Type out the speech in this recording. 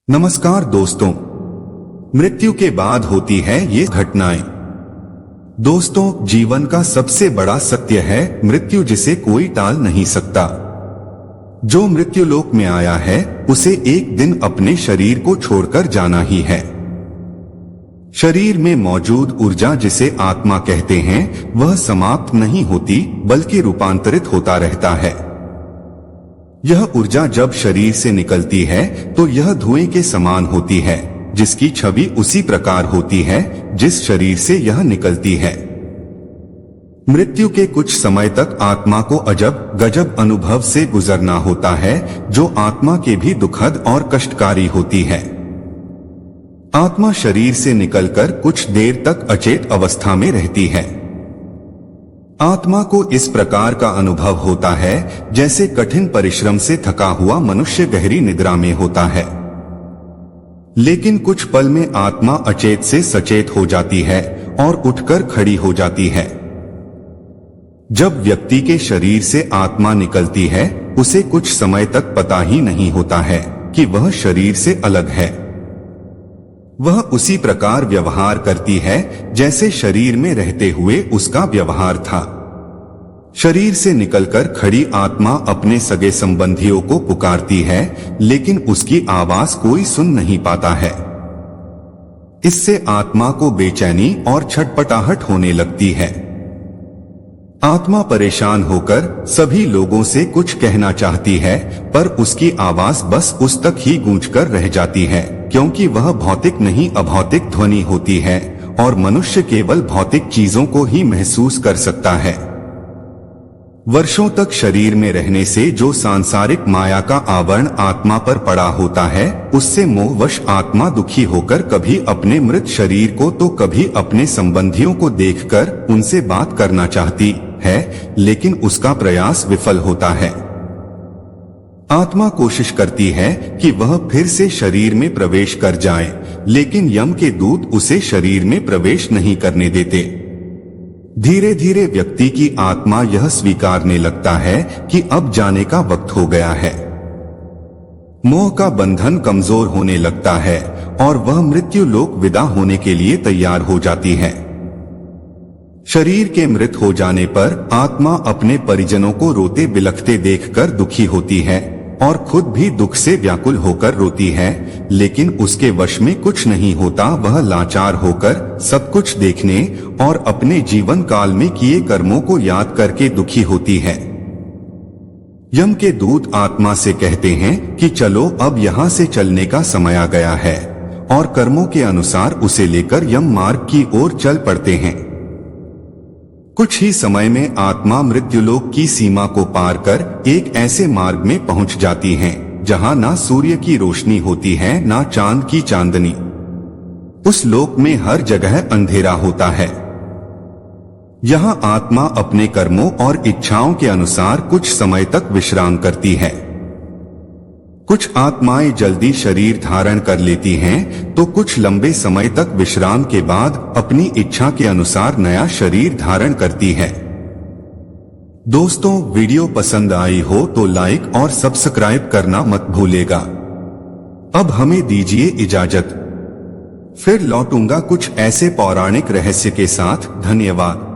नमस्कार दोस्तों, मृत्यु के बाद होती है ये घटनाएं। दोस्तों, जीवन का सबसे बड़ा सत्य है मृत्यु, जिसे कोई टाल नहीं सकता। जो मृत्यु लोक में आया है उसे एक दिन अपने शरीर को छोड़कर जाना ही है। शरीर में मौजूद ऊर्जा, जिसे आत्मा कहते हैं, वह समाप्त नहीं होती बल्कि रूपांतरित होता रहता है। यह ऊर्जा जब शरीर से निकलती है तो यह धुएं के समान होती है, जिसकी छवि उसी प्रकार होती है जिस शरीर से यह निकलती है। मृत्यु के कुछ समय तक आत्मा को अजब गजब अनुभव से गुजरना होता है, जो आत्मा के भी दुखद और कष्टकारी होती है। आत्मा शरीर से निकलकर कुछ देर तक अचेत अवस्था में रहती है। आत्मा को इस प्रकार का अनुभव होता है जैसे कठिन परिश्रम से थका हुआ मनुष्य गहरी निद्रा में होता है। लेकिन कुछ पल में आत्मा अचेत से सचेत हो जाती है और उठकर खड़ी हो जाती है। जब व्यक्ति के शरीर से आत्मा निकलती है, उसे कुछ समय तक पता ही नहीं होता है कि वह शरीर से अलग है। वह उसी प्रकार व्यवहार करती है जैसे शरीर में रहते हुए उसका व्यवहार था। शरीर से निकलकर खड़ी आत्मा अपने सगे संबंधियों को पुकारती है, लेकिन उसकी आवाज कोई सुन नहीं पाता है। इससे आत्मा को बेचैनी और छटपटाहट होने लगती है। आत्मा परेशान होकर सभी लोगों से कुछ कहना चाहती है, पर उसकी आवाज बस उस तक ही गूंजकर रह जाती है, क्योंकि वह भौतिक नहीं अभौतिक ध्वनि होती है और मनुष्य केवल भौतिक चीजों को ही महसूस कर सकता है। वर्षों तक शरीर में रहने से जो सांसारिक माया का आवरण आत्मा पर पड़ा होता है, उससे मोहवश आत्मा दुखी होकर कभी अपने मृत शरीर को तो कभी अपने संबंधियों को देखकर उनसे बात करना चाहती है, लेकिन उसका प्रयास विफल होता है। आत्मा कोशिश करती है कि वह फिर से शरीर में प्रवेश कर जाए, लेकिन यम के दूत उसे शरीर में प्रवेश नहीं करने देते। धीरे धीरे व्यक्ति की आत्मा यह स्वीकारने लगता है कि अब जाने का वक्त हो गया है। मोह का बंधन कमजोर होने लगता है और वह मृत्यु लोक विदा होने के लिए तैयार हो जाती है। शरीर के मृत हो जाने पर आत्मा अपने परिजनों को रोते बिलखते देखकर दुखी होती है और खुद भी दुख से व्याकुल होकर रोती है, लेकिन उसके वश में कुछ नहीं होता। वह लाचार होकर सब कुछ देखने और अपने जीवन काल में किए कर्मों को याद करके दुखी होती है। यम के दूत आत्मा से कहते हैं कि चलो, अब यहाँ से चलने का समय आ गया है, और कर्मों के अनुसार उसे लेकर यम मार्ग की ओर चल पड़ते हैं। कुछ ही समय में आत्मा मृत्युलोक की सीमा को पार कर एक ऐसे मार्ग में पहुंच जाती है जहां ना सूर्य की रोशनी होती है, ना चांद की चांदनी। उस लोक में हर जगह अंधेरा होता है। यहां आत्मा अपने कर्मों और इच्छाओं के अनुसार कुछ समय तक विश्राम करती है। कुछ आत्माएं जल्दी शरीर धारण कर लेती हैं, तो कुछ लंबे समय तक विश्राम के बाद अपनी इच्छा के अनुसार नया शरीर धारण करती है। दोस्तों, वीडियो पसंद आई हो तो लाइक और सब्सक्राइब करना मत भूलेगा। अब हमें दीजिए इजाजत, फिर लौटूंगा कुछ ऐसे पौराणिक रहस्य के साथ। धन्यवाद।